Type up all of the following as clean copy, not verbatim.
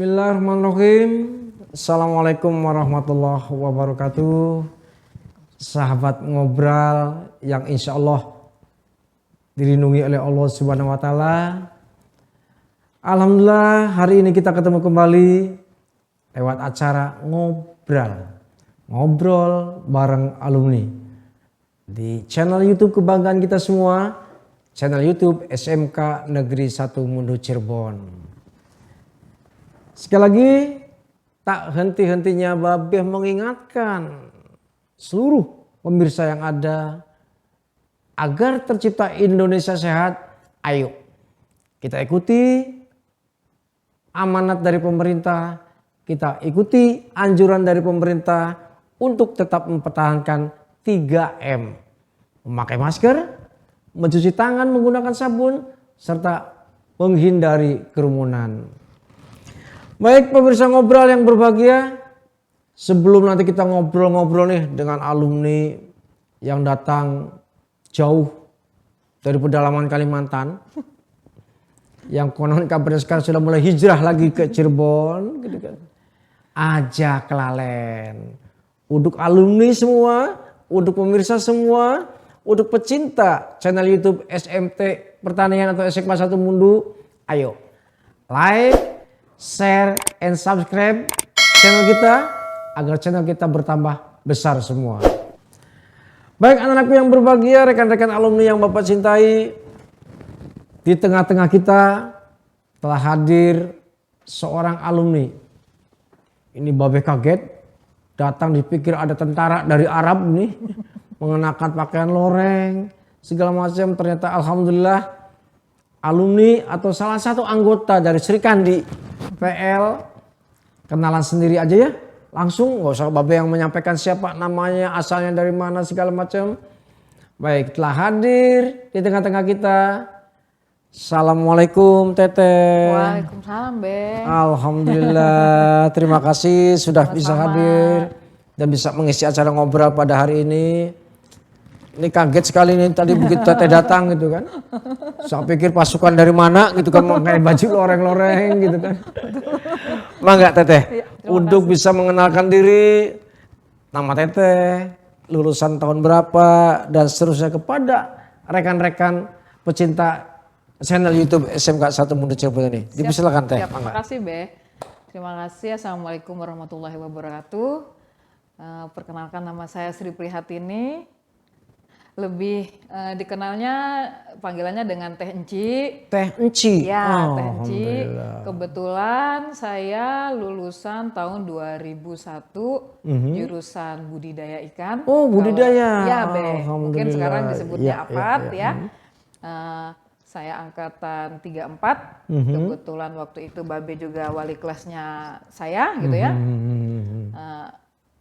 Bismillahirrahmanirrahim. Assalamualaikum warahmatullahi wabarakatuh. Sahabat ngobrol yang insya Allah dilindungi oleh Allah Subhanahu wa Ta'ala. Alhamdulillah hari ini kita ketemu kembali lewat acara ngobrol bareng alumni di channel YouTube kebanggaan kita semua, channel YouTube SMK Negeri 1 Mundu Cirebon. Sekali lagi tak henti-hentinya Babeh mengingatkan seluruh pemirsa yang ada agar tercipta Indonesia sehat. Ayo kita ikuti amanat dari pemerintah, kita ikuti anjuran dari pemerintah untuk tetap mempertahankan 3M. Memakai masker, mencuci tangan menggunakan sabun, serta menghindari kerumunan. Baik pemirsa ngobrol yang berbahagia, sebelum nanti kita ngobrol-ngobrol nih dengan alumni yang datang jauh dari pedalaman Kalimantan, yang konon kabarnya sekarang sudah mulai hijrah lagi ke Cirebon, gitu kan. Aja kelalen. Untuk alumni semua, untuk pemirsa semua, untuk pecinta channel YouTube SMT Pertanian atau SMK 1 Mundu, ayo like, share, and subscribe channel kita agar channel kita bertambah besar semua. Baik anak-anakku yang berbahagia, rekan-rekan alumni yang Bapak cintai, di tengah-tengah kita telah hadir seorang alumni. Ini Babeh kaget, datang dipikir ada tentara dari Arab nih, mengenakan pakaian loreng, segala macam. Ternyata alhamdulillah alumni atau salah satu anggota dari Sri Kandi PL. Kenalan sendiri aja ya, langsung nggak usah Babeh yang menyampaikan siapa namanya, asalnya dari mana, segala macam. Baik, telah hadir di tengah-tengah kita. Assalamualaikum Teteh. Waalaikumsalam Be. Alhamdulillah, terima kasih sudah Sama-sama. bisa hadir dan bisa mengisi acara ngobrol pada hari ini. Ini kaget sekali nih tadi begitu Teteh datang gitu kan. Saya pikir pasukan dari mana gitu kan, kayak baju loreng-loreng gitu kan. Enggak Teteh, Ya, untuk bisa mengenalkan diri, nama Teteh, lulusan tahun berapa dan seterusnya kepada rekan-rekan pecinta channel YouTube SMK 1 Mundu Cirebon ini. Dipersilakan Teh. Terima kasih Be. Terima kasih. Assalamualaikum warahmatullahi wabarakatuh. Perkenalkan nama saya Sri Prihatini. Lebih dikenalnya panggilannya dengan Teh Enci. Teh Enci. Ya, Teh Enci. Alhamdulillah. Kebetulan saya lulusan tahun 2001 jurusan budidaya ikan. Oh, budidaya. Ya, Be. Mungkin Alhamdulillah. sekarang disebutnya Ya, APAT ya. Saya angkatan 34. Kebetulan waktu itu Babe juga wali kelasnya saya gitu ya.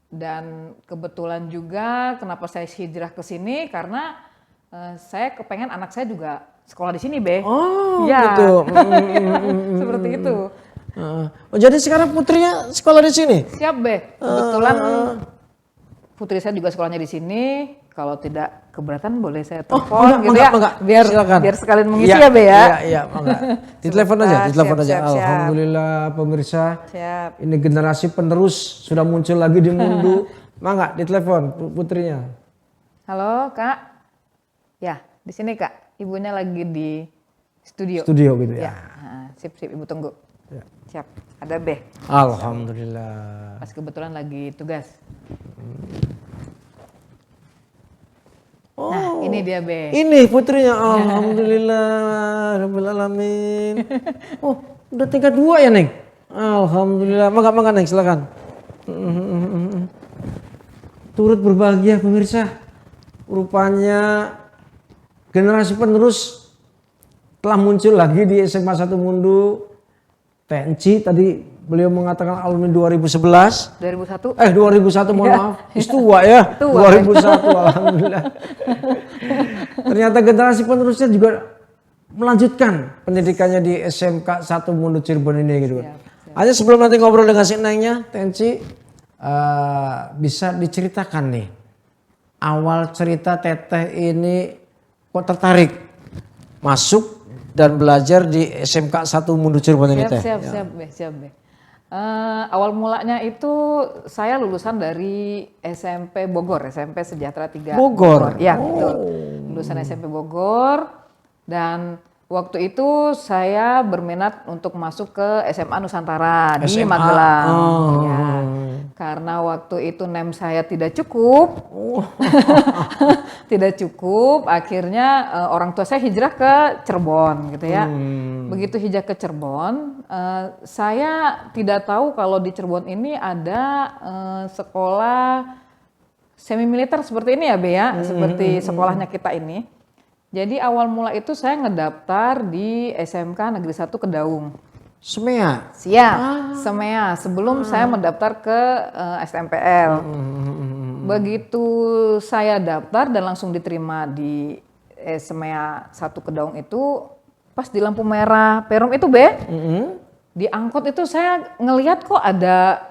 Dan kebetulan juga kenapa saya hijrah ke sini karena saya kepengen anak saya juga sekolah di sini, Be. Oh, ya. gitu. Seperti itu. Oh, jadi sekarang putrinya sekolah di sini? Siap, Be. Kebetulan putri saya juga sekolahnya di sini. Kalau tidak keberatan boleh saya telepon gitu ya. Biar sekalian mengisi ya, Be ya. Iya, enggak. Ditelepon aja, ditelepon aja. Siap. Alhamdulillah pemirsa. Siap. Ini generasi penerus sudah muncul lagi di Mundu. Mangga ditelepon putrinya. Halo, Kak. Ya, di sini, Kak. Ibunya lagi di studio. Studio gitu ya. Sip, Ibu tunggu. Ya. Siap. Ada B. Alhamdulillah. Pas kebetulan lagi tugas. Oh, Nah, ini dia B. ini putrinya. Alhamdulillah rabbil alamin. Oh, udah tingkat 2 ya, Neng? Alhamdulillah. Mangga Neng, silakan. Turut berbahagia pemirsa. Rupanya generasi penerus telah muncul lagi di SMA 1 Mundu. Teh Enci tadi beliau mengatakan alumni 2011. 2001. 2001 mohon maaf. Tua ya. 2001 alhamdulillah. Ternyata generasi penerusnya juga melanjutkan pendidikannya di SMK 1 Mundu Cirebon ini gitu. Hanya sebelum nanti ngobrol dengan si Nengnya, Teh Enci bisa diceritakan nih awal cerita Teteh ini kok tertarik masuk dan belajar di SMK 1 Mundu Cirebon ini Teh. Siap, Be. Awal mulanya itu saya lulusan dari SMP Bogor, SMP Sejahtera 3 Bogor? Ya, betul. Lulusan SMP Bogor, dan waktu itu saya berminat untuk masuk ke SMA Nusantara di SMA. Magelang. Oh. Ya, karena waktu itu NEM saya tidak cukup, tidak cukup. Akhirnya orang tua saya hijrah ke Cirebon, gitu ya. Begitu hijrah ke Cirebon, saya tidak tahu kalau di Cirebon ini ada sekolah semi militer seperti ini ya, Be ya, seperti sekolahnya kita ini. Jadi awal mula itu saya ngedaftar di SMK Negeri 1 Kedaung. Semea? Siap, Semea. Sebelum saya mendaftar ke SMPL. Begitu saya daftar dan langsung diterima di Semea 1 Kedaung itu, pas di lampu merah perum itu, Be, di angkot itu saya ngelihat kok ada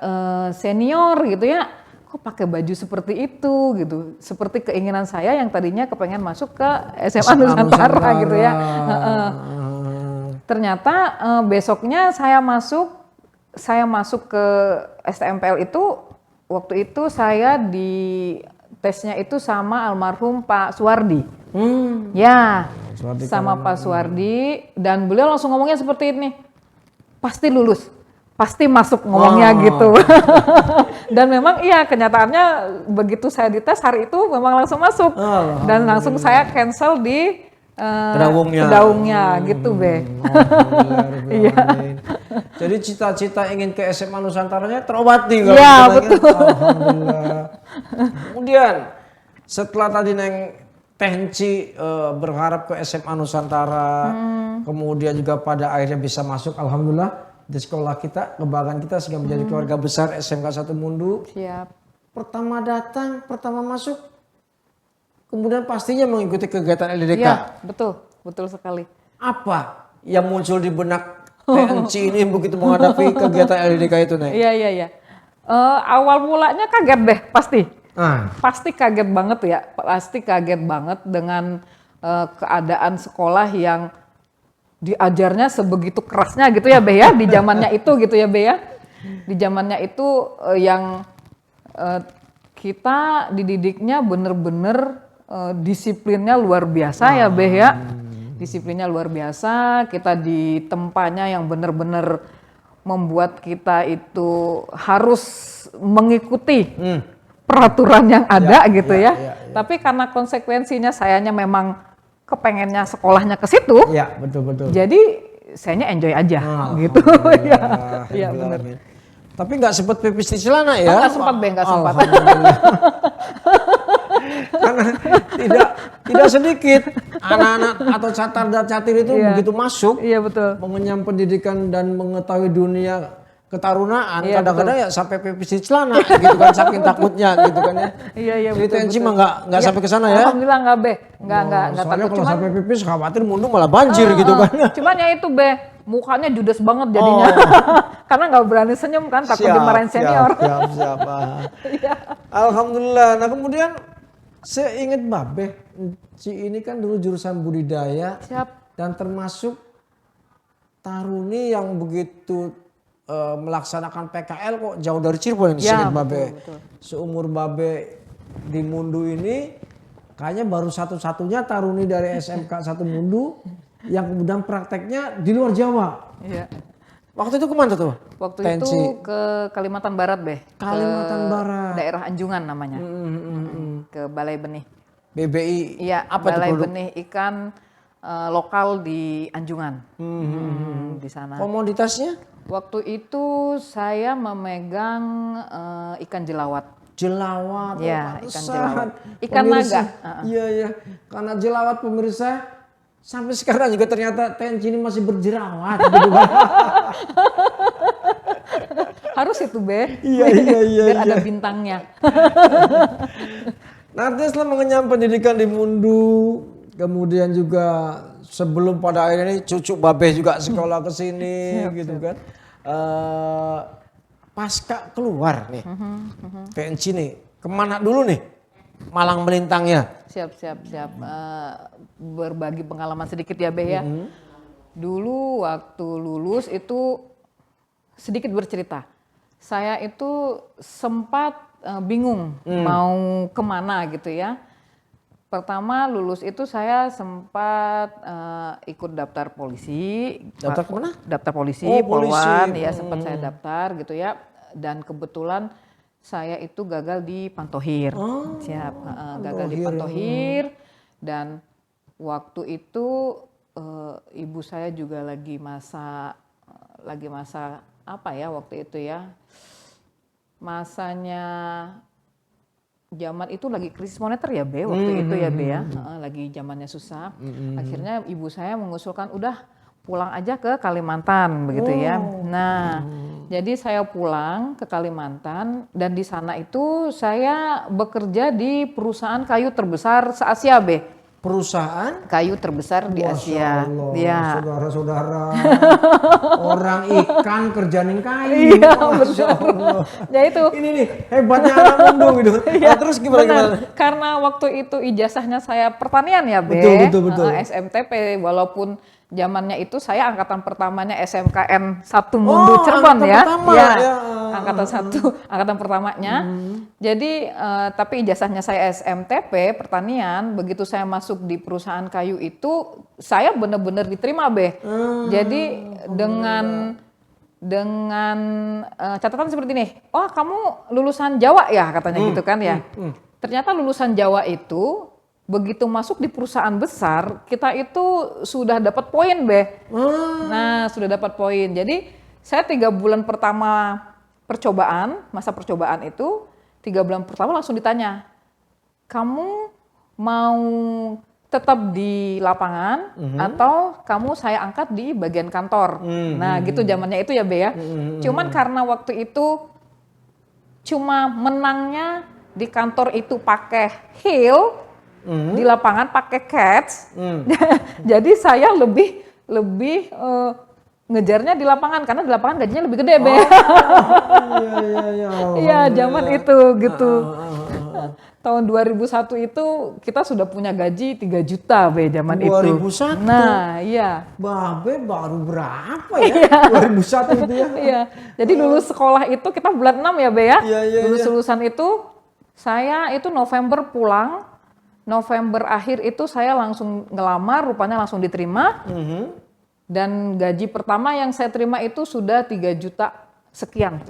senior gitu ya. Kok pakai baju seperti itu gitu, seperti keinginan saya yang tadinya kepengen masuk ke SMA Nusantara gitu ya. Ternyata besoknya saya masuk ke STMPL itu, waktu itu saya di tesnya itu sama almarhum Pak Suwardi. Ya, sama Pak Suwardi, dan beliau langsung ngomongnya seperti ini, pasti lulus, pasti masuk, ngomongnya gitu. Dan memang iya, kenyataannya begitu saya dites hari itu memang langsung masuk. Dan langsung saya cancel di Kedaungnya gitu, Be. Iya. Jadi cita-cita ingin ke SMA Nusantaranya terobati kalau Iya, kita betul. Alhamdulillah. Kemudian setelah tadi Neng Tenci berharap ke SMA Nusantara, kemudian juga pada akhirnya bisa masuk, alhamdulillah di sekolah kita, kebanggaan kita sehingga menjadi keluarga besar SMK 1 Mundu. Siap. Pertama datang, pertama masuk, kemudian pastinya mengikuti kegiatan LDK. Iya, betul sekali. Apa yang muncul di benak TNC ini begitu menghadapi kegiatan LDK itu, Neng? Iya. Awal mulanya kaget deh, pasti. Pasti kaget banget ya, pasti kaget banget dengan keadaan sekolah yang diajarnya sebegitu kerasnya gitu ya, Be ya, di zamannya itu gitu ya, Be ya. Di zamannya itu yang kita dididiknya bener-bener disiplinnya luar biasa ya, Be ya. Disiplinnya luar biasa, kita di tempatnya yang bener-bener membuat kita itu harus mengikuti peraturan yang ada gitu ya. Tapi karena konsekuensinya sayanya memang kepengennya sekolahnya ke situ. Iya, betul. Jadi sayanya enjoy aja gitu. Iya, benar. Tapi nggak sempat pipis di celana ya? Nggak sempat, Be, nggak sempat. Karena tidak sedikit anak-anak atau catar dan catir itu begitu masuk, Iya, betul. mengenyam pendidikan dan mengetahui dunia ketarunaan, Iya, kadang-kadang ya sampai pipis di celana gitu kan, saking takutnya gitu kan ya. Iya, Jadi betul. TNC mah nggak sampai ke sana ya. Alhamdulillah nggak, Be. Nggak Soalnya takut. kalau sampai pipis khawatir Mundu malah banjir gitu kan. Cuman ya itu, Be, mukanya judes banget jadinya. Karena nggak berani senyum kan, takut dimarahin senior. Siap. Alhamdulillah. Nah kemudian saya ingat Babe, ini kan dulu jurusan budidaya. Siap. Dan termasuk taruni yang begitu melaksanakan PKL kok jauh dari Cirebon yang disebut Babe. Betul. Seumur Babe di Mundu ini kayaknya baru satu-satunya taruni dari SMK 1 Mundu yang kemudian prakteknya di luar Jawa. Iya. Waktu itu kemana tuh? Waktu Tensi. itu ke Kalimantan Barat, Be. Kalimantan Barat. Daerah Anjungan namanya. Ke Balai Benih. BBI. Iya, Apa Balai itu produk? Benih Ikan lokal di Anjungan. Di sana. Komoditasnya? Waktu itu saya memegang ikan jelawat. Jelawat. Ya, pantesan. ikan jelawat. Ikan Pemirsa, naga. Iya. Karena jelawat pemirsa, sampai sekarang juga ternyata TNC ini masih berjerawat. Gitu kan. Harus itu, Be. Iya. Biar ada bintangnya. Nanti setelah mengenyam pendidikan di Mundu, kemudian juga sebelum pada akhirnya ini cucu Babe juga sekolah ke sini gitu kan. Pasca keluar nih, TNC nih, kemana dulu nih malang melintangnya? Siap. Berbagi pengalaman sedikit ya, Be ya. Dulu waktu lulus itu sedikit bercerita. saya itu sempat bingung mau kemana gitu ya. Pertama lulus itu saya sempat ikut daftar polisi. Daftar kemana? Daftar polisi, Oh, polisi. Polwan, ya sempat saya daftar gitu ya. Dan kebetulan saya itu gagal di Pantohir. Siap, gagal di Pantohir. Dan waktu itu ibu saya juga lagi masa apa ya waktu itu ya. Masanya zaman itu lagi krisis moneter ya Be, waktu itu ya Be ya, lagi zamannya susah. Akhirnya ibu saya mengusulkan udah pulang aja ke Kalimantan begitu ya. Nah, jadi saya pulang ke Kalimantan dan di sana itu saya bekerja di perusahaan kayu terbesar se-Asia Be. Perusahaan Kayu terbesar di Asia. Allah, Ya. saudara-saudara, orang ikan kerjain kayu. Iya, Masya Allah. Ya itu. Ini nih hebatnya anak muda gitu. Terus gimana? Benar, karena waktu itu ijazahnya saya pertanian ya Be, Betul. SMTP, walaupun zamannya itu saya angkatan pertamanya SMKN 1 Mundu Cirebon ya. Pertama, ya, ya. angkatan pertamanya. Jadi tapi ijazahnya saya SMTP pertanian, begitu saya masuk di perusahaan kayu itu saya benar-benar diterima Be. Jadi dengan catatan seperti ini, oh kamu lulusan Jawa ya katanya gitu kan ya. Ternyata lulusan Jawa itu begitu masuk di perusahaan besar kita itu sudah dapat poin Be. Nah sudah dapat poin. Jadi saya 3 bulan pertama masa percobaan itu 3 bulan pertama langsung ditanya, kamu mau tetap di lapangan atau kamu saya angkat di bagian kantor. Nah gitu zamannya itu ya Be ya. Cuman karena waktu itu cuma menangnya di kantor itu pakai heel, di lapangan pakai catch. Jadi saya lebih ngejarnya di lapangan karena di lapangan gajinya lebih gede Be. Iya zaman itu gitu. Tahun 2001 itu kita sudah punya gaji 3 juta Be zaman 2001? itu. Nah, iya. Babe baru berapa ya? 2001 itu ya? Iya. Jadi lulus sekolah itu kita bulan 6 ya Be ya. Iya. Lulusan itu saya itu November pulang. November akhir itu saya langsung ngelamar, rupanya langsung diterima. Dan gaji pertama yang saya terima itu sudah 3 juta sekian.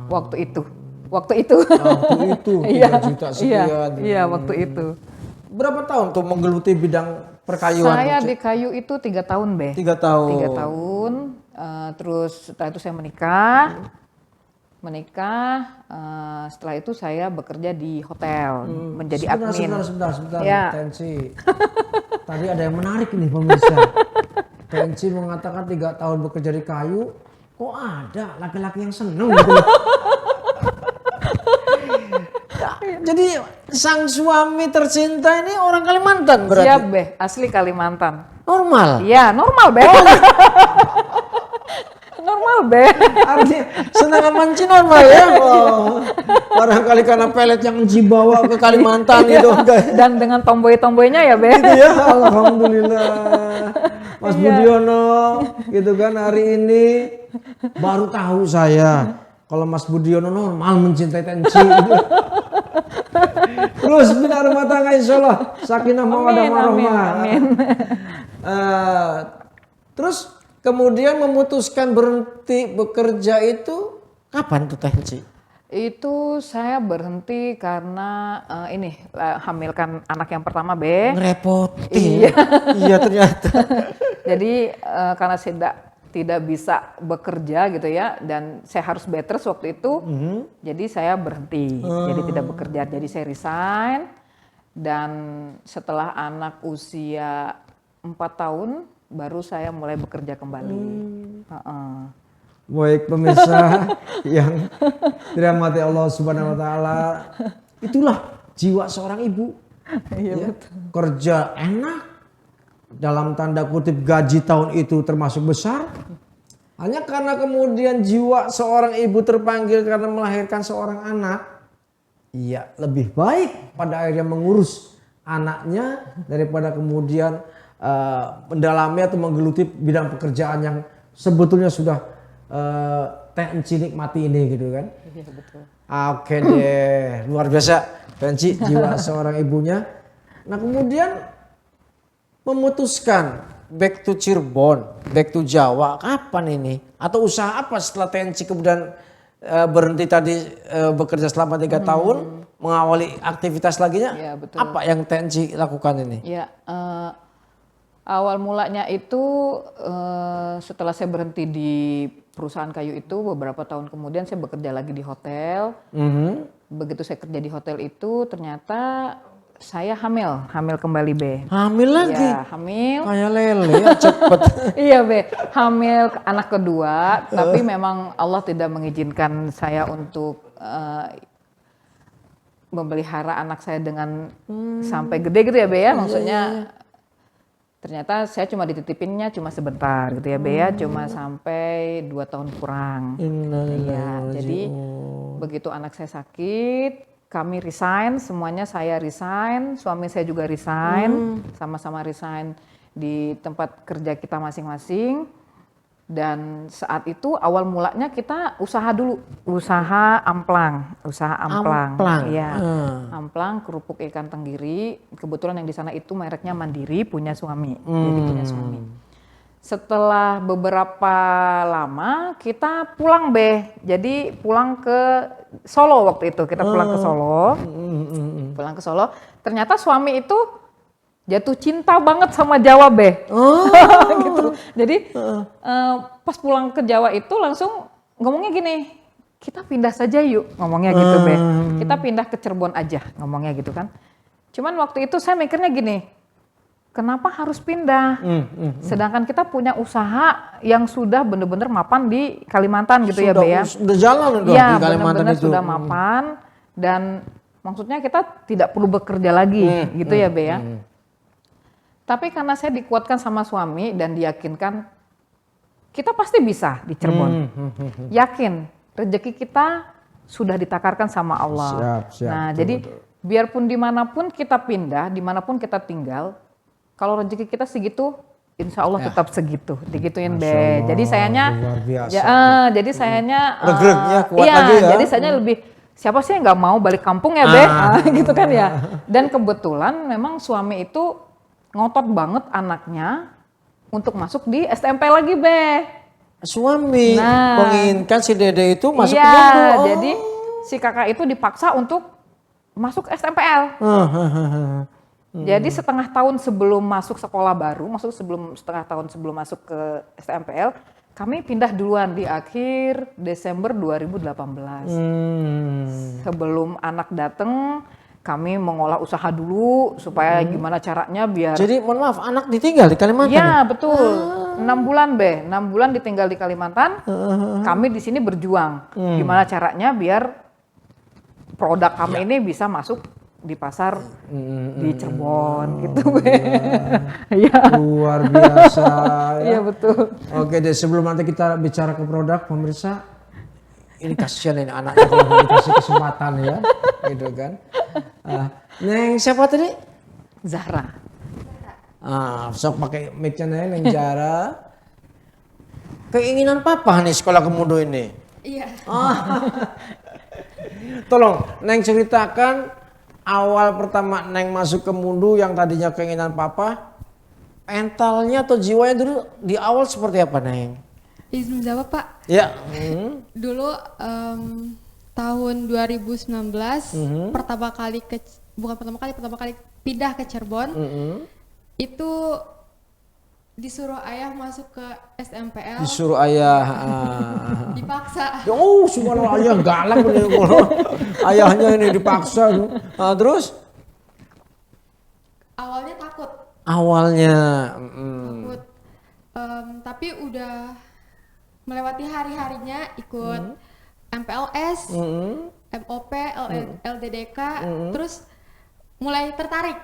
Waktu itu. 3 juta sekian. Iya, waktu itu. Berapa tahun tuh menggeluti bidang perkayuan? Saya di kayu itu 3 tahun Be. 3 tahun. 3 tahun. Terus setelah itu saya menikah. Setelah itu saya bekerja di hotel menjadi admin. Sebentar. Ya. Tensi. Tadi ada yang menarik nih pemirsa. Tensi mengatakan 3 tahun bekerja di kayu, kok ada laki-laki yang seneng gitu. Jadi sang suami tercinta ini orang Kalimantan berarti? Siap Be, asli Kalimantan. Normal? Iya, normal Be. Normal Be. Artinya senang mancing normal ya? Oh, barangkali karena pelet yang dibawa ke Kalimantan gitu. Dan dengan tomboy-tomboynya ya Be. Gitu ya, alhamdulillah. Mas Budiono gitu kan hari ini baru tahu saya kalau Mas Budiono normal mencintai Tensi gitu. Terus bina rumah tangga insyaallah sakinah mawaddah warahmah. Amin. Terus kemudian memutuskan berhenti bekerja itu kapan tuh Tensi? Itu saya berhenti karena hamilkan anak yang pertama Be. Ngerepotin. Iya ternyata. Jadi karena saya tidak bisa bekerja gitu ya dan saya harus bed rest waktu itu. Jadi saya berhenti. Jadi tidak bekerja. Jadi saya resign dan setelah anak usia 4 tahun baru saya mulai bekerja kembali. Baik pemirsa yang dirahmati Allah Subhanahu wa taala. Itulah jiwa seorang ibu. Iya, betul. Kerja enak, dalam tanda kutip gaji tahun itu termasuk besar. Hanya karena kemudian jiwa seorang ibu terpanggil karena melahirkan seorang anak. Iya, lebih baik pada akhirnya mengurus anaknya daripada kemudian mendalami atau menggeluti bidang pekerjaan yang sebetulnya sudah Teh Enci nikmati ini gitu kan. Iya betul. Oke deh, luar biasa Teh Enci jiwa seorang ibunya. Nah kemudian memutuskan back to Cirebon, back to Jawa, kapan ini? Atau usaha apa setelah Teh Enci kemudian berhenti tadi bekerja selama 3 tahun, mengawali aktivitas laginya? Iya betul. Apa yang Teh Enci lakukan ini? Ya, awal mulanya itu setelah saya berhenti di perusahaan kayu itu, beberapa tahun kemudian saya bekerja lagi di hotel. Begitu saya kerja di hotel itu, ternyata saya hamil kembali Be. Hamil lagi? Ya, hamil. Kayak lele ya cepet. Iya Be, hamil anak kedua, tapi memang Allah tidak mengizinkan saya untuk memelihara anak saya dengan sampai gede gitu ya Be ya, maksudnya. Ternyata saya cuma dititipinnya cuma sebentar gitu ya Be ya, cuma sampai 2 tahun kurang. Iya, jadi begitu anak saya sakit, kami resign, semuanya saya resign, suami saya juga resign, sama-sama resign di tempat kerja kita masing-masing. Dan saat itu awal mulanya kita usaha dulu, usaha amplang. Iya, amplang kerupuk ikan tenggiri. Kebetulan yang di sana itu mereknya Mandiri, punya suami, jadi punya suami. Setelah beberapa lama kita pulang Be, jadi pulang ke Solo waktu itu, kita pulang ke Solo. Pulang ke Solo, ternyata suami itu jatuh cinta banget sama Jawa Be. Gitu. Jadi pas pulang ke Jawa itu langsung ngomongnya gini, kita pindah saja yuk, ngomongnya gitu Be. Kita pindah ke Cirebon aja, ngomongnya gitu kan. Cuman waktu itu saya mikirnya gini, kenapa harus pindah? Sedangkan kita punya usaha yang sudah benar-benar mapan di Kalimantan gitu ya Be ya. Sudah jalan udah Ya, di Kalimantan benar-benar itu. sudah mapan dan maksudnya kita tidak perlu bekerja lagi gitu ya Be ya. Tapi karena saya dikuatkan sama suami dan diyakinkan kita pasti bisa di Cirebon. Yakin rezeki kita sudah ditakarkan sama Allah. Siap, Nah, betul, jadi betul. biarpun dimanapun kita pindah, dimanapun kita tinggal, kalau rezeki kita segitu, insya Allah tetap segitu, digituin Masya Be. Allah, Jadi sayanya, luar biasa. jadi sayanya, Regreg-nya kuat iya, lagi ya. jadi sayanya lebih siapa sih yang nggak mau balik kampung ya Be, gitu kan ya. Dan kebetulan memang suami itu ngotot banget anaknya untuk masuk di STMP lagi Be. Suami Nah. menginginkan si Dede itu masuk Iya, dulu. jadi si kakak itu dipaksa untuk masuk STMPL. Jadi setengah tahun sebelum masuk sekolah baru, setengah tahun sebelum masuk ke STMPL, kami pindah duluan di akhir Desember 2018. Sebelum anak datang, kami mengolah usaha dulu supaya gimana caranya biar. Jadi mohon maaf, anak ditinggal di Kalimantan. Ya betul, 6 bulan Be, 6 bulan ditinggal di Kalimantan, kami di sini berjuang. Gimana caranya biar produk kami ini bisa masuk di pasar di Cirebon gitu Be. Iya. Luar biasa ya. Iya betul. Oke deh, sebelum nanti kita bicara ke produk, pemirsa, ini kasihan ini anaknya kalau nggak dikasih kesempatan ya, gitu kan. Neng siapa tadi? Zahra. Sok pakai mic-nya Neng Zahra. Keinginan papa nih sekolah kemudu ini. Iya. Tolong Neng ceritakan awal pertama Neng masuk ke Mundu yang tadinya keinginan papa, mentalnya atau jiwanya dulu di awal seperti apa Neng? Izin jawab Pak. Ya. Dulu tahun 2019 pertama kali pindah ke Cirebon. Itu disuruh ayah masuk ke SMPL. Disuruh ayah. Dipaksa. Oh, subhanallah ayah galak bener kalau ayahnya ini dipaksa. Terus? Awalnya takut. Awalnya. Takut. Tapi udah melewati hari-harinya ikut MPLS, MOP, LDDK, terus mulai tertarik.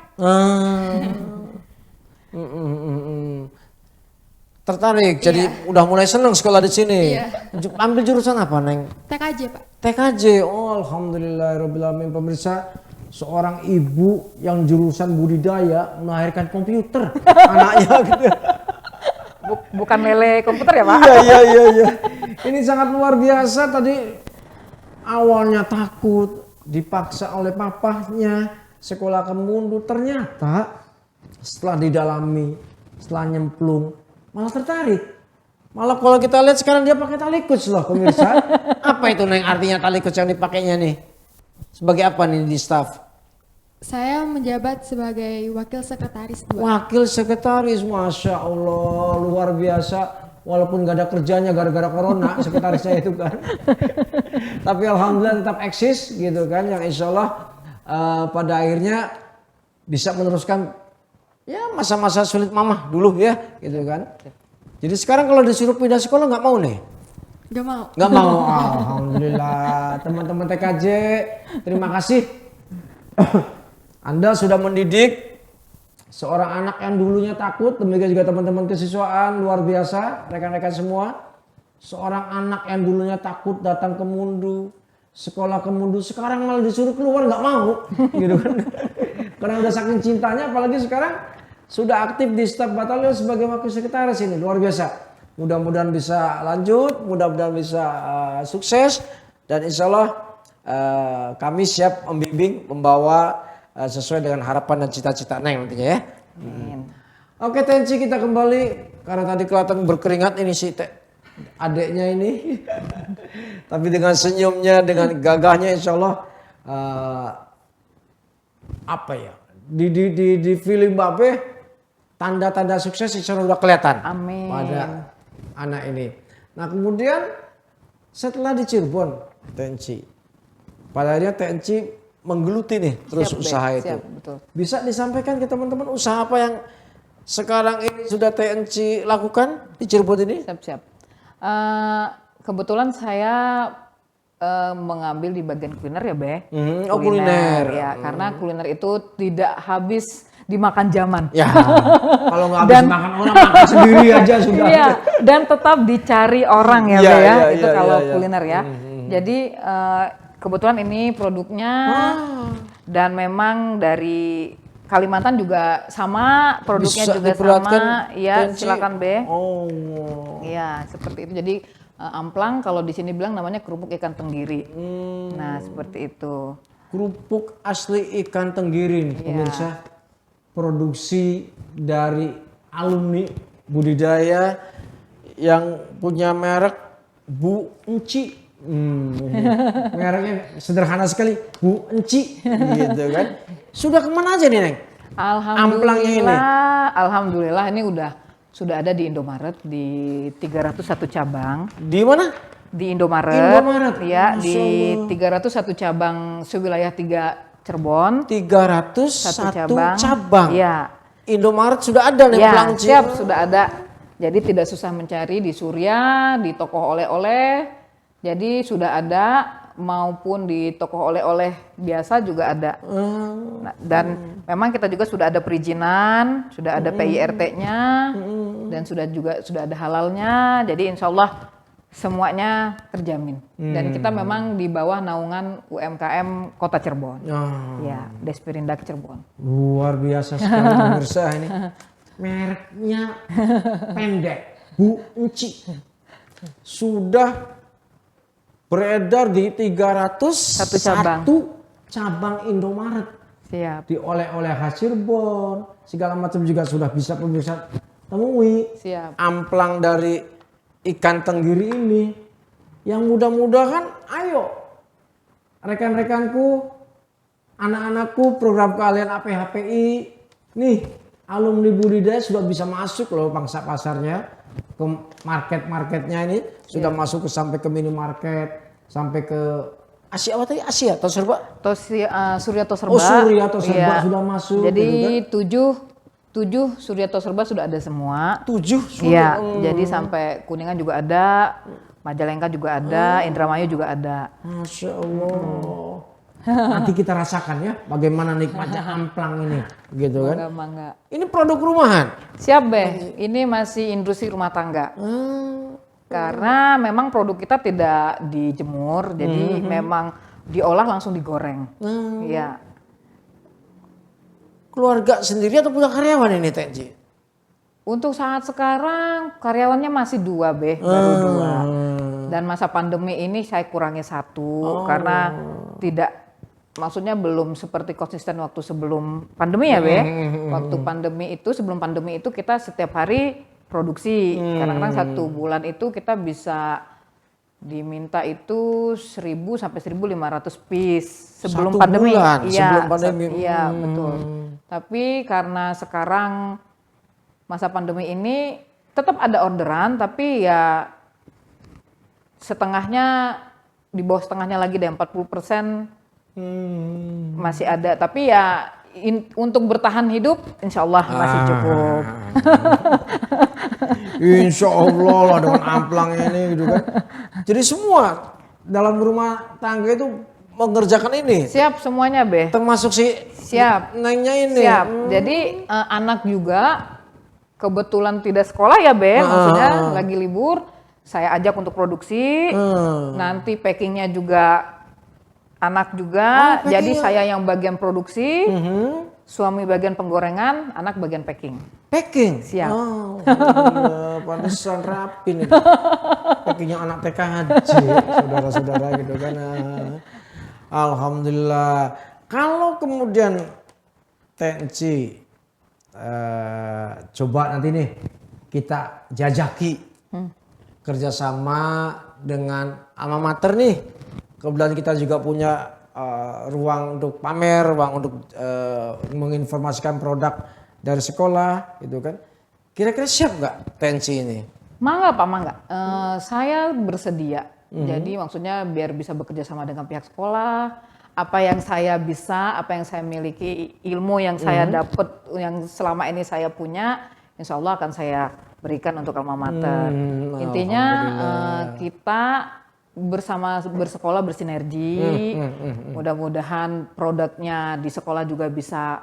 Tertarik, jadi udah mulai seneng sekolah di sini. Iya. Ambil jurusan apa Neng? TKJ Pak. TKJ. Oh, alhamdulillahirobbilalamin. Pemirsa, seorang ibu yang jurusan budidaya melahirkan komputer anaknya gitu. Bukan lele komputer ya Pak? Iya. Ini sangat luar biasa. Tadi awalnya takut, dipaksa oleh papahnya sekolah ke Mundu. Ternyata setelah didalami, setelah nyemplung, malah tertarik. Malah kalau kita lihat sekarang dia pakai tali coach loh pemirsa. Apa itu Neng artinya tali coach yang dipakainya nih? Sebagai apa nih di staff? Saya menjabat sebagai wakil sekretaris 2. Wakil sekretaris, Masya Allah, luar biasa. Walaupun gak ada kerjanya gara-gara corona, sekretarisnya itu kan. Tapi alhamdulillah tetap eksis gitu kan, yang insya Allah pada akhirnya bisa meneruskan ya masa-masa sulit mamah dulu ya gitu kan. Jadi sekarang kalau disuruh pindah sekolah nggak mau nih? Gak mau. Nggak mau, alhamdulillah. Teman-teman TKJ, terima kasih. Anda sudah mendidik seorang anak yang dulunya takut, demikian juga teman-teman kesiswaan luar biasa, rekan-rekan semua. Seorang anak yang dulunya takut datang ke Mundu, sekolah ke Mundu, sekarang malah disuruh keluar nggak mau, gitu kan? Karena udah saking cintanya, apalagi sekarang sudah aktif di staf batalion sebagai wakil sekretaris ini, luar biasa. Mudah-mudahan bisa lanjut, mudah-mudahan bisa sukses, dan insya Allah kami siap membimbing, membawa sesuai dengan harapan dan cita-cita Neng nantinya ya. Oke Tenci, kita kembali karena tadi kelihatan berkeringat ini si adeknya ini. Tapi dengan senyumnya, dengan gagahnya insya Allah apa ya di film Babe tanda-tanda sukses insya Allah udah kelihatan. Amin. Pada anak ini. Nah kemudian setelah di Cirebon Tenci, pada akhirnya Tenci menggeluti nih terus Siap, usaha Be. itu. Siap, betul. Bisa disampaikan ke teman-teman usaha apa yang sekarang ini sudah TNC lakukan di Cirebon ini? Siap-siap. Kebetulan saya mengambil di bagian kuliner ya, Be. Oh kuliner. Ya, karena kuliner itu tidak habis dimakan zaman. Ya, kalau nggak habis makan orang makan sendiri aja sudah. Iya, dan tetap dicari orang ya, Iya, Be ya. iya, Itu iya, kalau iya. kuliner ya. Jadi kebetulan ini produknya dan memang dari Kalimantan juga sama, produknya Bisa juga diperlihatkan, sama. Iya, Tenci. silakan Be. Oh. Iya, seperti itu. Jadi amplang kalau di sini bilang namanya kerupuk ikan tenggiri. Nah, seperti itu. Kerupuk asli ikan tenggiri nih, Iya. pemirsa. Produksi dari alumni budidaya yang punya merek Bu Enci. Mereknya sederhana sekali, Bu Enci, gitu kan. Sudah kemana aja nih Neng? Amplangnya ini. Alhamdulillah ini sudah ada di Indomaret di 301 cabang. Di mana? Di Indomaret. Indomaret, Ya, Masya di Allah. 301 cabang sewilayah 3 Cirebon. 301 cabang. cabang. Iya. Indomaret sudah ada nih Ya, Amplang Enci. siap sudah ada. Jadi tidak susah mencari di Surya, di toko oleh-oleh. Jadi sudah ada maupun di toko oleh-oleh biasa juga ada. Nah, dan memang kita juga sudah ada perizinan, sudah ada PIRT-nya, dan sudah ada halalnya. Jadi insya Allah semuanya terjamin. Dan kita memang di bawah naungan UMKM Kota Cirebon. Ya, Desperindak Cirebon. Luar biasa sekali pemirsa ini. Mereknya pendek, Bu Enci. Sudah beredar di 301 cabang Indomaret. Siap. Di oleh-oleh khas Cirebon, segala macam juga sudah bisa pemirsa temui. Siap. Amplang dari ikan tenggiri ini. Yang mudah-mudahan ayo rekan-rekanku, anak-anakku, program kalian APHPI, nih alumni budidaya sudah bisa masuk loh pangsa pasarnya ke market-marketnya ini sudah masuk sampai ke minimarket, sampai ke Asia apa tadi? Asia atau Serba? Surya Toserba. Oh, Surya Toserba Iya. sudah masuk. Jadi gitu tujuh Surya Toserba sudah ada semua. kan? 7 Iya. Jadi sampai Kuningan juga ada, Majalengka juga ada, Indramayu juga ada. Masya Allah. Nanti kita rasakan ya bagaimana nikmatnya amplang ini, gitu kan? Mangga. Ini produk rumahan. Siap Beh. Ini masih industri rumah tangga. Karena memang produk kita tidak dijemur, jadi memang diolah langsung digoreng. Iya. Keluarga sendiri atau punya karyawan ini Tenci? Untuk saat sekarang karyawannya masih 2 Beh, baru 2. Dan masa pandemi ini saya kurangi 1 karena tidak, maksudnya belum seperti konsisten waktu sebelum pandemi ya Be. Waktu pandemi itu, sebelum pandemi itu kita setiap hari produksi. Kadang-kadang 1 bulan itu kita bisa diminta itu 1.000 sampai 1.500 piece sebelum 1 pandemi. bulan, Iya, sebelum pandemi. Iya, betul. Tapi karena sekarang masa pandemi ini tetap ada orderan, tapi ya setengahnya, di bawah setengahnya lagi deh, 40% masih ada. Tapi ya untuk bertahan hidup insya Allah masih cukup. Insya Allah lah dengan amplang ini gitu kan. Jadi semua dalam rumah tangga itu mengerjakan ini. Siap semuanya Be. Termasuk si Siap. Nengnya ini. Siap. Jadi anak juga kebetulan tidak sekolah ya Be, maksudnya lagi libur. Saya ajak untuk produksi. Nanti packingnya juga anak juga. Jadi saya yang bagian produksi, suami bagian penggorengan, anak bagian packing. Packing? Siap. Oh, iya, pantesan rapi nih. Packingnya anak TK haji, saudara-saudara gitu kan. Alhamdulillah. Kalau kemudian TNC coba nanti nih kita jajaki kerjasama dengan alma mater nih. Kebetulan kita juga punya ruang untuk pamer, ruang untuk menginformasikan produk dari sekolah gitu kan. Kira-kira siap nggak TNC ini? Mangga Pak, mangga. Saya bersedia. Jadi maksudnya biar bisa bekerja sama dengan pihak sekolah. Apa yang saya bisa, apa yang saya miliki, ilmu yang saya dapat, yang selama ini saya punya, insya Allah akan saya berikan untuk alma mater. Intinya kita bersama bersekolah bersinergi. Mudah-mudahan produknya di sekolah juga bisa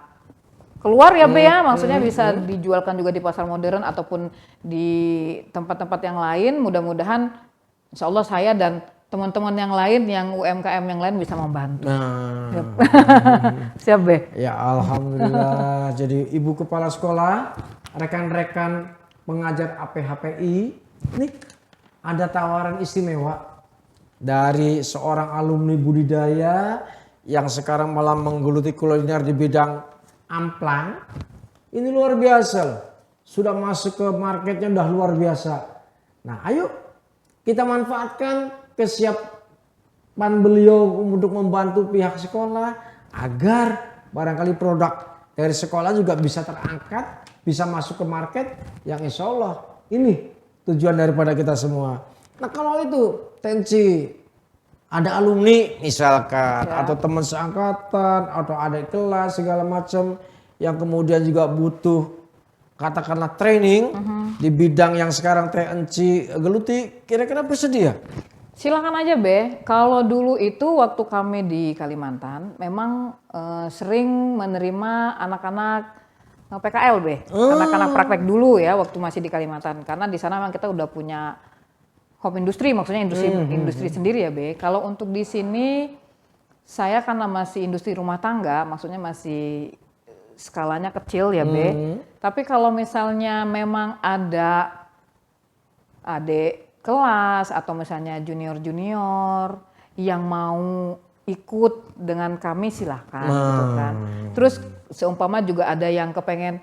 keluar ya Be ya, maksudnya bisa dijualkan juga di pasar modern ataupun di tempat-tempat yang lain. Mudah-mudahan insya Allah saya dan teman-teman yang lain, yang UMKM yang lain bisa membantu. Siap Be? Ya alhamdulillah. Jadi ibu kepala sekolah, rekan-rekan pengajar APHPI, ini ada tawaran istimewa dari seorang alumni budidaya yang sekarang malah menggeluti kuliner di bidang amplang. Ini luar biasa loh. Sudah masuk ke marketnya udah luar biasa. Nah ayo kita manfaatkan kesiapan beliau untuk membantu pihak sekolah agar barangkali produk dari sekolah juga bisa terangkat, bisa masuk ke market yang insya Allah ini tujuan daripada kita semua. Nah kalau itu tensi ada alumni misalkan atau teman seangkatan atau adik kelas segala macam yang kemudian juga butuh katakanlah training di bidang yang sekarang TNC geluti, kira-kira bersedia? Silakan aja Be. Kalau dulu itu waktu kami di Kalimantan memang sering menerima anak-anak PKL Be. Anak-anak praktek dulu ya waktu masih di Kalimantan. Karena di sana memang kita udah punya home industri, maksudnya industri sendiri ya Be. Kalau untuk di sini saya karena masih industri rumah tangga, maksudnya masih skalanya kecil ya Be. Tapi kalau misalnya memang ada adik kelas atau misalnya junior-junior yang mau ikut dengan kami silahkan gitu kan. Terus seumpama juga ada yang kepengen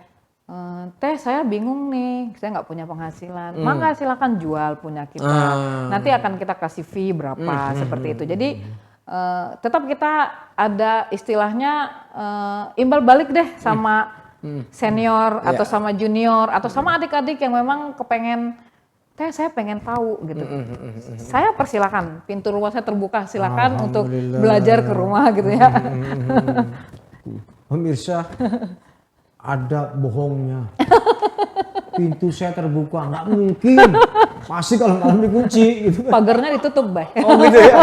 teh saya bingung nih, saya nggak punya penghasilan. Maka silakan jual punya kita. Nanti akan kita kasih fee berapa seperti itu. Jadi tetap kita ada istilahnya imbal balik deh sama senior atau sama junior atau sama adik-adik yang memang kepengen teh saya pengen tahu gitu. Saya persilakan, pintu rumah saya terbuka, silakan untuk belajar ke rumah gitu ya. Pemirsa, ada bohongnya. Pintu saya terbuka, nggak mungkin. Pasti kalau malam dikunci gitu. Pagarnya ditutup, Bay. Oh gitu ya.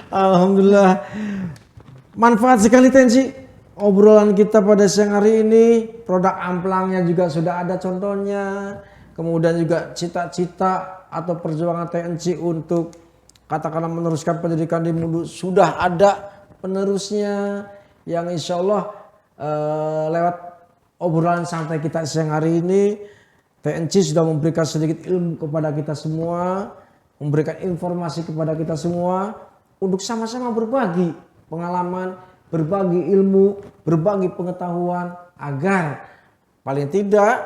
Alhamdulillah. Manfaat sekali Tensi. Obrolan kita pada siang hari ini, produk amplangnya juga sudah ada contohnya. Kemudian juga cita-cita atau perjuangan TNC untuk katakanlah meneruskan pendidikan di Mudu sudah ada penerusnya. Yang insya Allah lewat obrolan santai kita siang hari ini, TNC sudah memberikan sedikit ilmu kepada kita semua, memberikan informasi kepada kita semua untuk sama-sama berbagi pengalaman, berbagi ilmu, berbagi pengetahuan agar paling tidak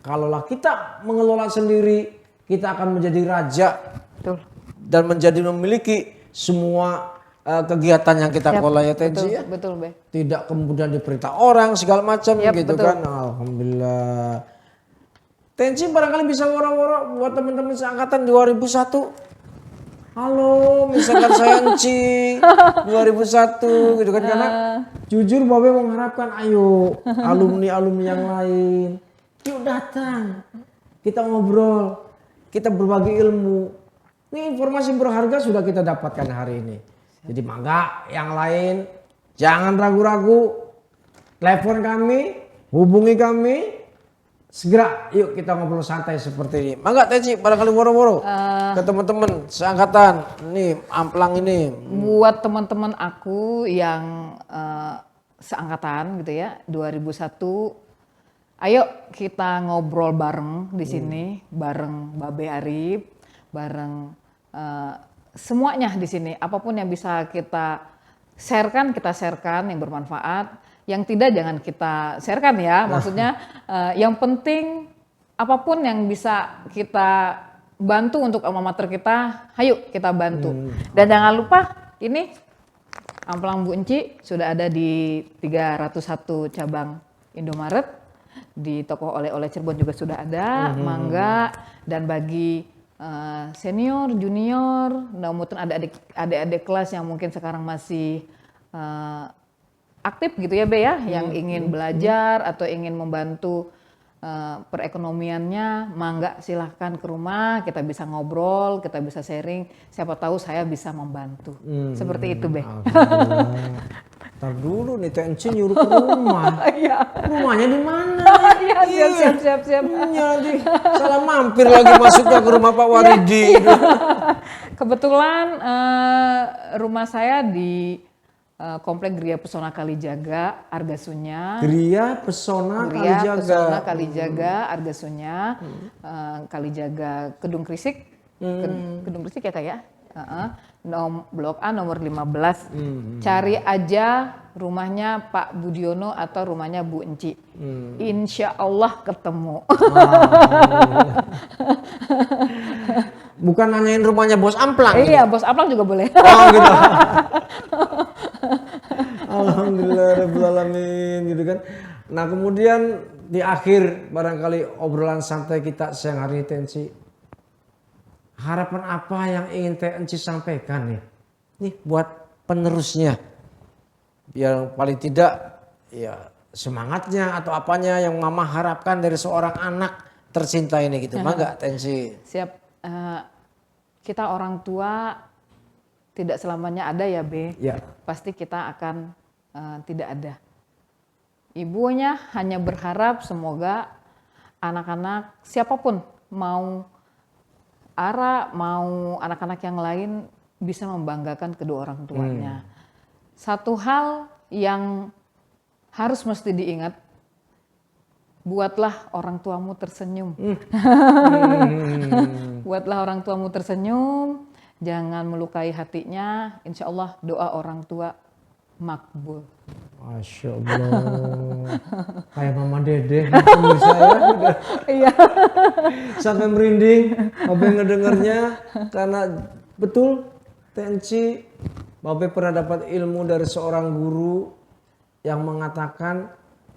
kalaulah kita mengelola sendiri, kita akan menjadi raja. Betul. Dan menjadi memiliki semua kegiatan yang kita kelola ya TNC ya. Betul, Be. Tidak kemudian diperintah orang segala macam gitu betul. kan. Alhamdulillah. TNC barangkali bisa woro-woro buat teman-teman seangkatan 2001. Halo, misalkan saya Enci 2001 gitu kan, karena jujur Babe mengharapkan ayo alumni-alumni yang lain yuk datang. Kita ngobrol, kita berbagi ilmu. Ini informasi berharga sudah kita dapatkan hari ini. Jadi mangga yang lain jangan ragu-ragu, telepon kami, hubungi kami. Segera yuk kita ngobrol santai seperti ini. Mangga Teci barangkali woro-woro ke teman-teman seangkatan nih amplang ini. Buat teman-teman aku yang seangkatan gitu ya 2001, ayo kita ngobrol bareng di sini, bareng Babe Arif, bareng semuanya di sini. Apapun yang bisa kita sharekan yang bermanfaat. Yang tidak jangan kita sharekan ya, maksudnya yang penting apapun yang bisa kita bantu untuk alma mater kita, ayo kita bantu. Dan jangan lupa ini amplang Bu Enci sudah ada di 301 cabang Indomaret, di toko oleh-oleh Cirebon juga sudah ada, mangga. Dan bagi senior, junior, mudah-mudahan ada adik-adik kelas yang mungkin sekarang masih aktif gitu ya Be ya, yang ingin belajar atau ingin membantu perekonomiannya, mangga silahkan ke rumah, kita bisa ngobrol, kita bisa sharing, siapa tahu saya bisa membantu. Seperti itu Be. Ntar dulu nih TNC nyuruh ke rumah. Rumahnya di mana? Siap. Jadi salah mampir lagi masuknya ke rumah Pak Waridi. Kebetulan rumah saya di Komplek Gria Pesona Kalijaga, Argasunya. Gria Pesona Kalijaga, Argasunya, Kalijaga, Kedung Krisik. Kedung Krisik ya Kak ya? Blok A nomor 15. Cari aja rumahnya Pak Budiono atau rumahnya Bu Enci. Insya Allah ketemu. Bukan nanyain rumahnya Bos Amplang. Iya, Bos Amplang juga boleh. Oh gitu. Alhamdulillah Rabbil Alamin gitu kan. Nah kemudian di akhir barangkali obrolan santai kita siang hari ini TNC, harapan apa yang ingin TNC sampaikan nih buat penerusnya, biar paling tidak ya semangatnya atau apanya yang mama harapkan dari seorang anak tercinta ini gitu. Mangga TNC. Siap. Kita orang tua tidak selamanya ada ya Be. Ya. Pasti kita akan tidak ada. Ibunya hanya berharap semoga anak-anak siapapun, mau Ara, mau anak-anak yang lain bisa membanggakan kedua orang tuanya. Satu hal yang harus mesti diingat, buatlah orang tuamu tersenyum. Buatlah orang tuamu tersenyum, jangan melukai hatinya. Insya Allah doa orang tua makbul. Masya Allah. Kayak Mama Dede pemirsa ya. Iya. Sampai merinding Babe ngedengernya karena betul TNC Babe pernah dapat ilmu dari seorang guru yang mengatakan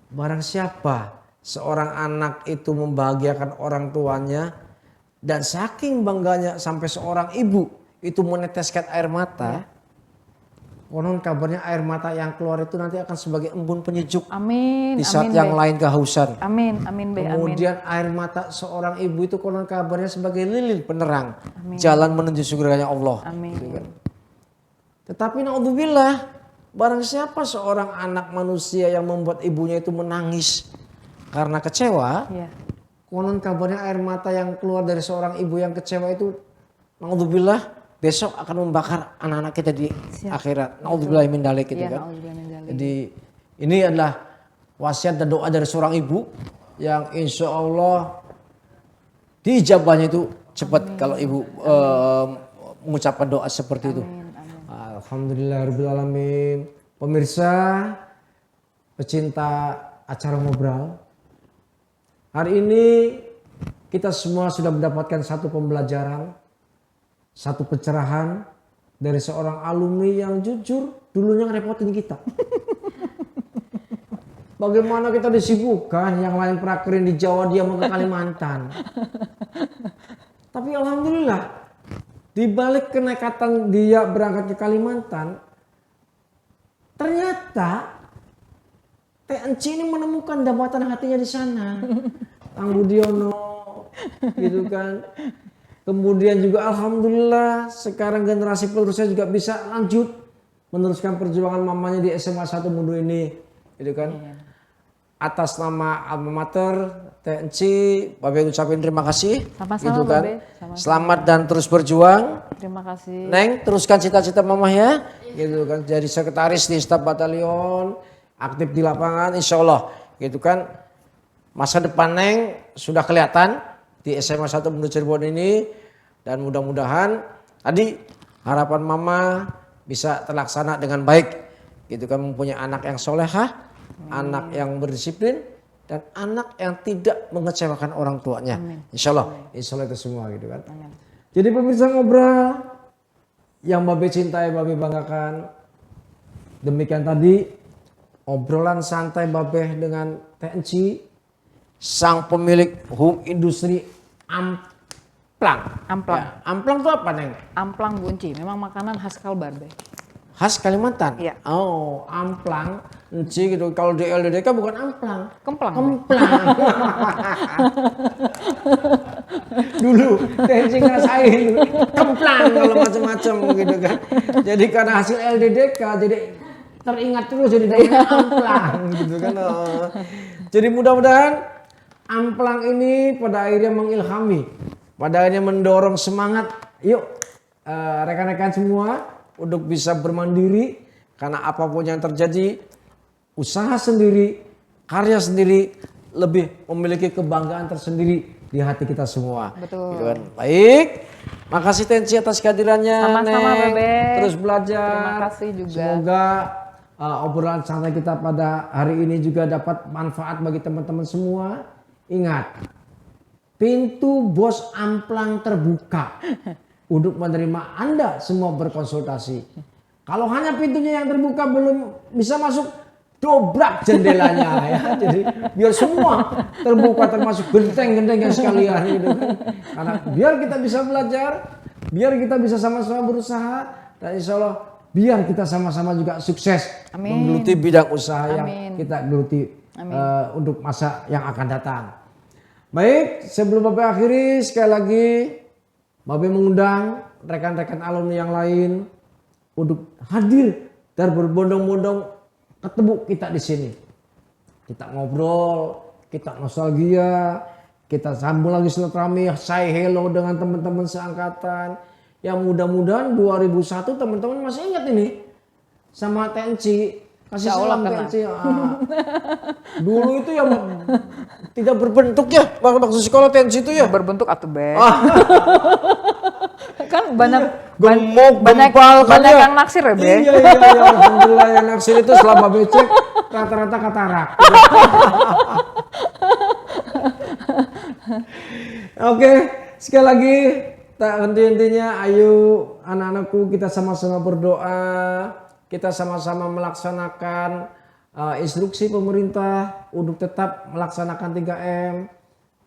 barang siapa seorang anak itu membahagiakan orang tuanya dan saking bangganya sampai seorang ibu itu meneteskan air mata. Konon kabarnya air mata yang keluar itu nanti akan sebagai embun penyejuk. Amin. Di saat amin, yang Be. lain kehausan. Amin, Be. Kemudian air mata seorang ibu itu konon kabarnya sebagai lilin penerang. Jalan menuju surganya Allah. Amin. Tetapi naudzubillah, barang siapa seorang anak manusia yang membuat ibunya itu menangis karena kecewa. Ya. Konon kabarnya air mata yang keluar dari seorang ibu yang kecewa itu naudzubillah besok akan membakar anak-anak kita di akhirat. Naudzubillah min dzalik gitu kan. Jadi ini adalah wasiat dan doa dari seorang ibu yang insya Allah diijabahnya itu cepat kalau ibu mengucapkan doa seperti itu. Alhamdulillahirobbilalamin. Pemirsa, pecinta acara ngobrol, hari ini kita semua sudah mendapatkan satu pembelajaran, satu pencerahan dari seorang alumni yang jujur dulunya ngerepotin kita. Bagaimana kita disibukkan, yang lain prakerin di Jawa, dia mau ke Kalimantan. Tapi alhamdulillah, di balik kenekatan dia berangkat ke Kalimantan, ternyata TNC ini menemukan dambatan hatinya di sana. Kang Budiono, gitu kan. Kemudian juga alhamdulillah sekarang generasi penerusnya juga bisa lanjut meneruskan perjuangan mamanya di SMA 1 Mundu ini, gitu kan. Atas nama alma mater TNC, Babe ucapin terima kasih. Sama-sama, gitu kan. Babe. Sama-sama. Selamat dan terus berjuang. Terima kasih. Neng, teruskan cita-cita mama ya. Gitu kan. Jadi sekretaris di staf batalion, aktif di lapangan, insya Allah. Gitu kan. Masa depan Neng sudah kelihatan di SMA 1 Mundu Cirebon ini. Dan mudah-mudahan tadi harapan mama bisa terlaksana dengan baik. Gitu kan, mempunyai anak yang solehah, anak yang berdisiplin, dan anak yang tidak mengecewakan orang tuanya. Insya Allah itu semua gitu kan. Jadi pemirsa ngobrol yang Babe cintai, Babe banggakan. Demikian tadi obrolan santai Babe dengan TNC, sang pemilik home industri Amplang. Amplang. Ya, Amplang itu apa Neng? Amplang bunci, memang makanan khas Kalbar, Be. Khas Kalimantan? Iya. Oh, Amplang. Enci gitu. Kalau di LDDK bukan Amplang. Kemplang. Kemplang. Dulu TNC ngerasain kemplang kalau macam-macam gitu kan. Jadi karena hasil LDDK jadi teringat terus jadi namanya Amplang gitu kan. Oh. Jadi mudah-mudahan Amplang ini pada akhirnya mengilhami, pada akhirnya mendorong semangat. Yuk rekan-rekan semua untuk bisa bermandiri, karena apapun yang terjadi, usaha sendiri, karya sendiri lebih memiliki kebanggaan tersendiri di hati kita semua. Betul. Gitu kan. Baik, makasih Tensi atas kehadirannya. Sama-sama, Neng. Bebe. Terus belajar. Terima kasih juga. Semoga obrolan santai kita pada hari ini juga dapat manfaat bagi teman-teman semua. Ingat, pintu Bos Amplang terbuka untuk menerima Anda semua berkonsultasi. Kalau hanya pintunya yang terbuka belum bisa masuk, dobrak jendelanya ya. Jadi biar semua terbuka termasuk genteng-gentengnya sekalian gitu kan. Karena biar kita bisa belajar, biar kita bisa sama-sama berusaha, dan insya Allah biar kita sama-sama juga sukses menggeluti bidang usaha yang kita geluti untuk masa yang akan datang. Baik, sebelum Babe akhiri sekali lagi Babe mengundang rekan-rekan alumni yang lain untuk hadir dan berbondong-bondong ketemu kita di sini. Kita ngobrol, kita nostalgia, kita sambung lagi silaturahmi, say hello dengan teman-teman seangkatan. Yang mudah-mudahan 2001 teman-teman masih ingat ini sama TNC. Kasih salam TNC. Dulu itu yang tidak berbentuk ya, waktu sekolah TNC itu ya. Berbentuk atuh, Be. Kan gemuk, banyak yang naksir ya, Be. Iya, alhamdulillah yang naksir itu selama becek rata-rata katarak. Oke, sekali lagi tak henti-hentinya, ayo anak-anakku kita sama-sama berdoa, kita sama-sama melaksanakan instruksi pemerintah untuk tetap melaksanakan 3M.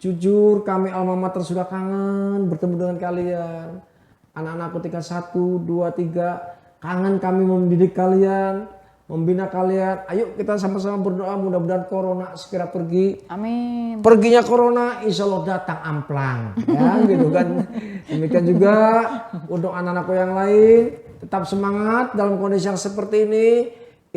Jujur kami alma mater sudah kangen bertemu dengan kalian. Anak-anakku tingkat 1, 2, 3 kangen kami mendidik kalian, membina kalian. Ayo kita sama-sama berdoa mudah-mudahan corona segera pergi. Amin. Perginya corona insya Allah datang Amplang. Ya gitu kan. Demikian juga untuk anak-anakku yang lain. Tetap semangat dalam kondisi yang seperti ini.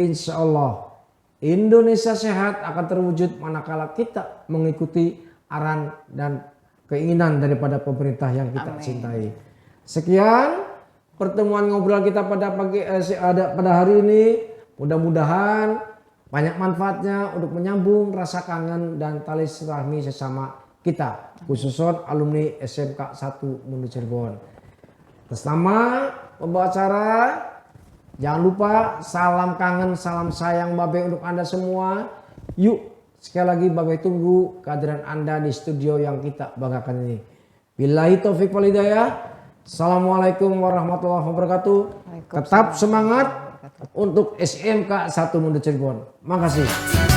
Insya Allah Indonesia sehat akan terwujud manakala kita mengikuti arahan dan keinginan daripada pemerintah yang kita cintai. Sekian pertemuan ngobrol kita pada pada hari ini. Mudah-mudahan banyak manfaatnya untuk menyambung rasa kangen dan tali silaturahmi sesama kita, khususnya alumni SMK 1 Mundu Cirebon. Atas nama pembawa acara, jangan lupa salam kangen, salam sayang Babe untuk Anda semua. Yuk, sekali lagi Babe tunggu kehadiran Anda di studio yang kita banggakan ini. Billahi taufik wal hidayah. Assalamualaikum warahmatullahi wabarakatuh. Tetap semangat untuk SMK 1 Mundu Cirebon. Makasih.